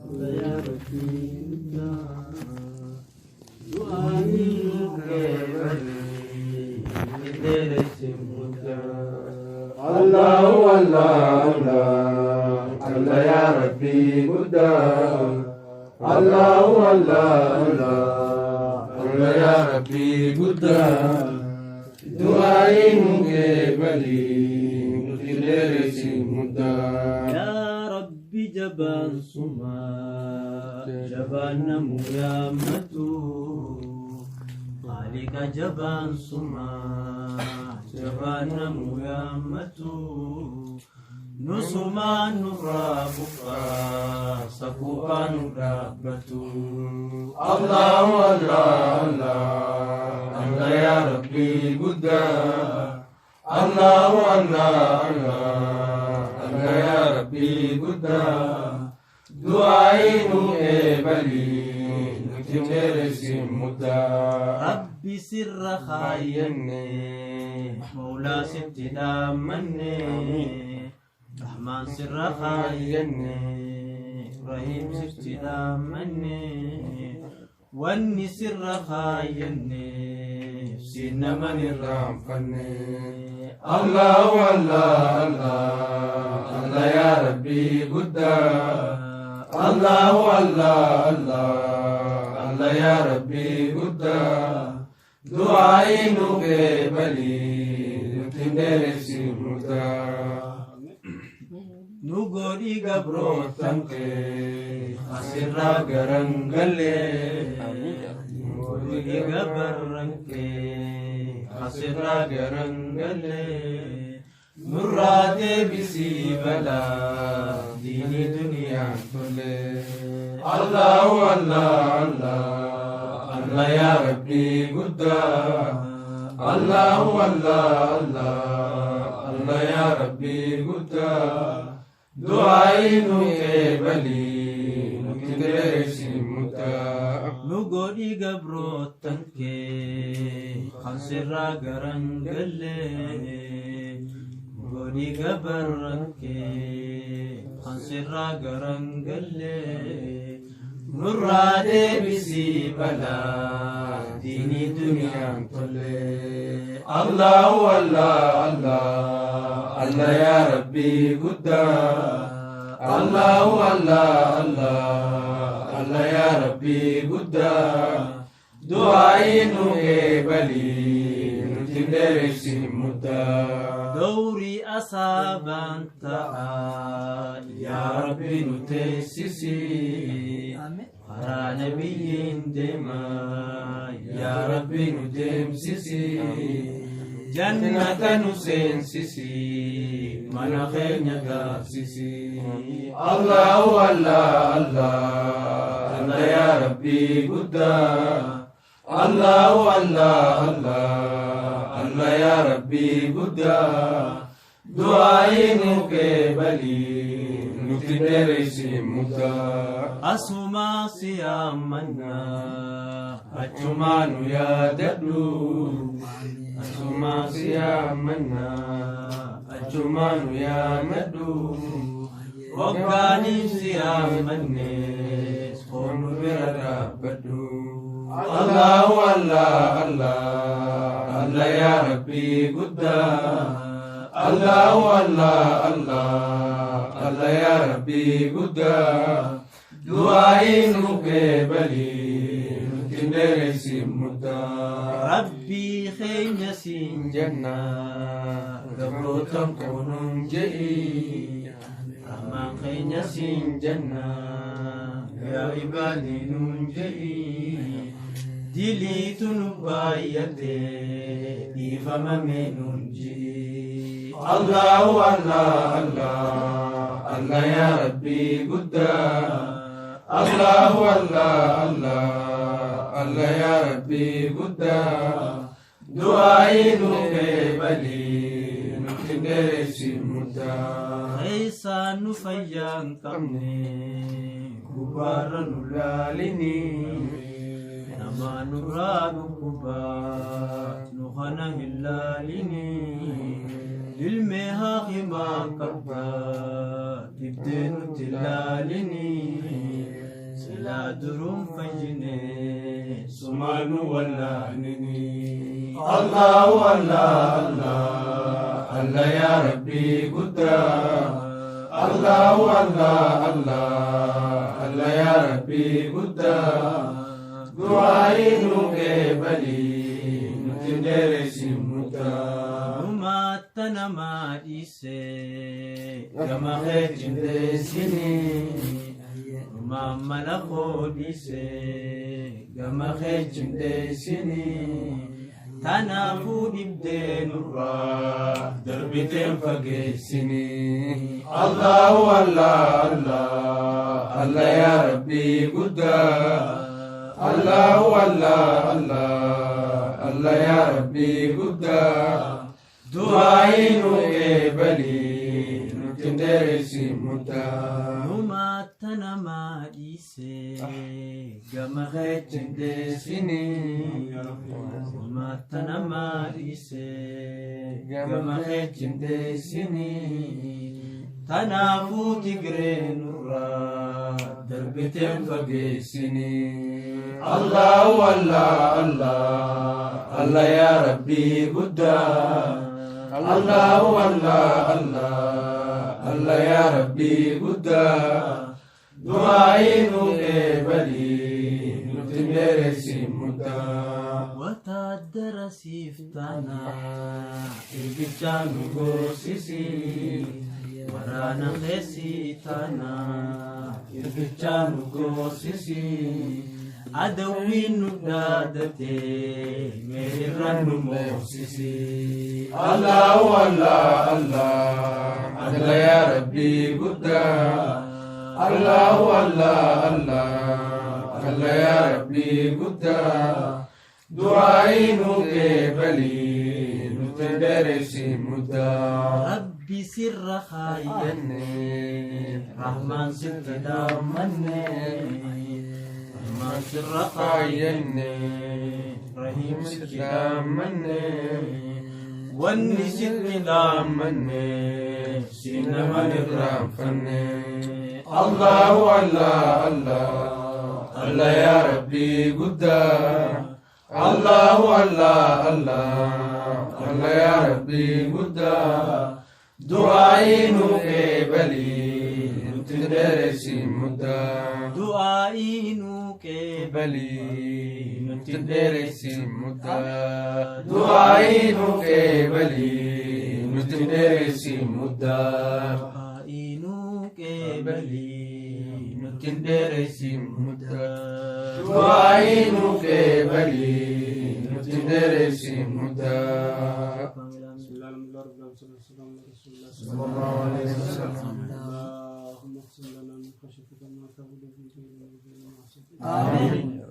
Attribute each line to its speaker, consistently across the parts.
Speaker 1: Allah ya Rabbi du'ai Allah Allah Allah Allah ya Rabbi Buddha Allah Allah Allah Allah ya Rabbi Buddha du'ai muke bali mutile simudha ya Rabbi jaban suma jaban muyamatu Malika jaban suma jaban muyamatu nusuma nurabuka sakuka nurabatu Allah Allah Allah Allah ya Rabbi Buddha Allah Allah Allah Allah ya Rabbi Buddha du'ai bali nutimere simudha Rabbi sirra khayyane Maula sibtida manne Rahman sirra khayyane Rahim sibtida manne Wanni sirra khayyane Sinna manirram fanne Allah Allah Allah Allah ya Rabbi Buddha Allah Allah Allah Allah ya Rabbi Buddha du'ai nuke bali tindere simudha nugori gabro tanke asirra garangale nugori gabarranke asirra garangale nurade bisi bala dini dunia tole Allah Allah Allah Allah ya Rabbi Buddha Allah Allah Allah Allah ya Rabbi Buddha du'ai nuke bali nukindere simudha nugodi gabro tanke khasira garangale nugodi gabarranke khasira garangale nurade bisi bala dini dunia tole Allah Allah Allah Allah ya Rabbi Buddha Allah Allah Allah Allah ya Rabbi Buddha du'ai nuke bali nutindere simudha dawri asaban ta'a ya Rabbi nutesisi Para nabiyin dema Ya Rabbi nudem sisi Jannatan Hussein sisi Mana khairnya gab sisi Allah Allah Allah Allah ya Rabbi Buddha Allah Allah Allah Allah ya Rabbi Buddha du'ai nuke bali nutindere simudha asuma siyamanna achumanu yadadu asuma siyamanna achumanu yamadu wagani siyamanne skonu berabadu Allah Allah Allah Allah ya Rabbi Buddha Allah Allah Allah Allah ya Rabbi Buddha du'ai nuke bali nutindere simudha Rabbi khaynya sin jannah gabrotam konum jai Rahman khaynya sin jannah ya ibadi nun jai dili tunubayate difama menun jai Allah Allah Allah Allah ya Rabbi Buddha Allah Allah Allah Allah ya Rabbi Buddha du'ai nuke bali nutindere simudha Aisa nufayang kamne kubara nulalini nama nuradu kuba nuhana hillalini ilmeha khima kabba ibdenu tilalini durum fajine sumanu wallanini Allah Allah Allah Allah ya Rabbi Buddha Allah Allah Allah Allah ya Rabbi Buddha du'ainu ke bali nutindere simuta umatana maise gama khejinde sini umama la khodise gama khejinde sini tanafu dibde nurra darbitem fagesini Allah Allah Allah Allah ya Rabbi Buddha Allah Allah Allah Allah ya Rabbi Buddha du'ainu ke bali nutindere simuta umatana maise gama khejinde sini umatana maise gama khejinde sini tanafu tigre nurra darbitem fagesini Allah Allah Allah Allah ya Rabbi Buddha Allah Allah Allah Allah ya Rabbi Buddha du'ainu ke bali nutindere simuta watadara siftana irgichanu gosisi warana khesi tana irgichanu gosisi adawinu dadate meriranu mosisi Allah Allah Allah Allah ya Rabbi Buddha Allah Allah Allah Allah ya Rabbi Buddha du'ainu ke bali nutindere simuta Rabbi sirra khayyane Rahman sittidamane Masir Raqayanne Rahim Siddhamanne Wanni Siddhamanne Sinaman Rafanne Allah Allah Allah Allah ya Rabbi Buddha Allah Allah Allah Allah ya Rabbi Buddha du'ainu ke bali nutindere simuta du'ainu ke bali nutindere simuta du'ainu ke bali nutindere simuta du'ainu ke bali nutindere simuta du'ainu ke bali nutindere simuta sallallahu alaihi wasallam Amin.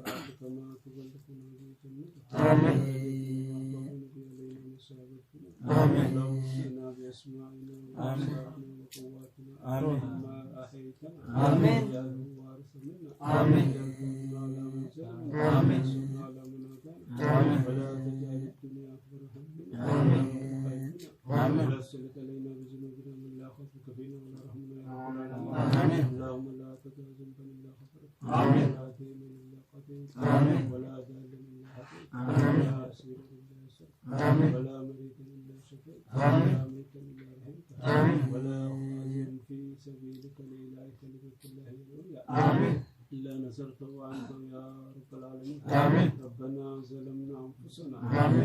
Speaker 1: Amin. إلا نصرته وأنت يا رب العالمين ربنا ظلمنا أنفسنا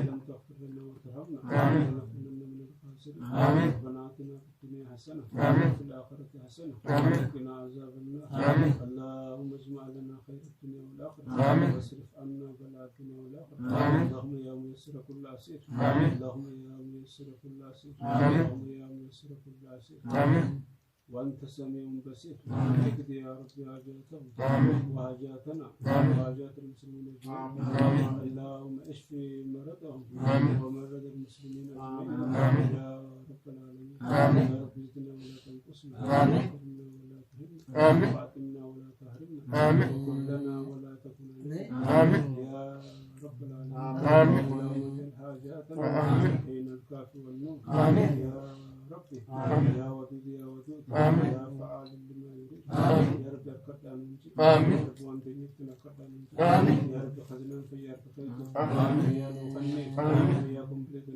Speaker 1: لم تغفر لنا وترحمنا لنكونن من الخاسرين ربنا آتنا في الدنيا حسنة وفي الآخرة حسنة وقنا عذاب النار اللهم اجمع لنا خير الدنيا والآخرة واصرف عنا بلاء الدنيا والآخرة اللهم يا ميسر كل عسير اللهم يا ميسر كل عسير اللهم يا ميسر كل عسير وأنت سميع بصير اقضي يا رب حاجاتهم وحاجاتنا وحاجات المسلمين أجمعين اللهم اشفي مرضهم ومرض المسلمين أجمعين يا رب العالمين يا رب زدنا ولا تنقصنا واكرمنا ولا تهنا وأعطنا ولا تحرمنا وكلنا ولا تكن يا رب العالمين اللهم اجعل حاجاتنا حين الكاف والنور يا ربي يا ودود يا ودود يا فعال لما يريد يا رب
Speaker 2: آمين آمين
Speaker 1: يا رب خزنان فيا رب خير
Speaker 2: آمين
Speaker 1: يا رب خني يا كمبليت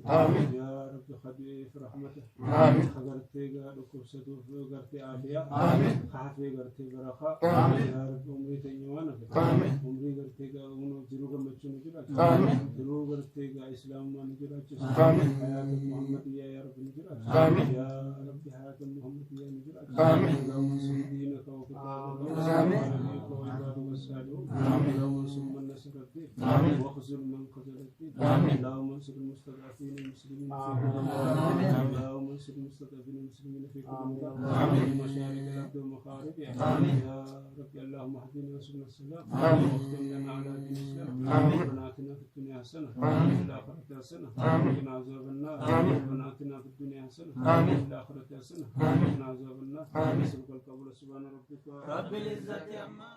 Speaker 2: آمين
Speaker 1: يا رب خدي في رحمته
Speaker 2: آمين
Speaker 1: خبرتي ركوب سدو غرتي عافية
Speaker 2: آمين
Speaker 1: خافي غرتي برخاء
Speaker 2: آمين
Speaker 1: يا رب عمري تنيوانا
Speaker 2: آمين
Speaker 1: عمري غرتي ونو جروغ مچونو جرا
Speaker 2: آمين
Speaker 1: جروغ غرتي اسلام ما نجرا
Speaker 2: آمين
Speaker 1: حياة محمد يا رب نجرا
Speaker 2: آمين
Speaker 1: يا رب حياة محمد يا نجرا
Speaker 2: آمين
Speaker 1: اللهم صل دينك وكتابك
Speaker 2: آمين
Speaker 1: وعباده والصالحون
Speaker 2: آمين
Speaker 1: اللهم انصر من نصر الدين
Speaker 2: آمين
Speaker 1: واخذل من خذل الدين
Speaker 2: آمين
Speaker 1: اللهم انصر المستضعفين المسلمين في كل مكان اللهم انصر المستضعفين المسلمين في كل مكان في مشارق الارض ومغاربها يا رب اللهم اهدنا وسبل السلام واختم لنا على دين الاسلام ربنا اتنا في الدنيا حسنه وفي الاخره حسنه وقنا عذاب النار ربنا اتنا في الدنيا حسنه وفي الاخره حسنه وقنا عذاب النار نسالك القبول سبحان ربك رب العزه عما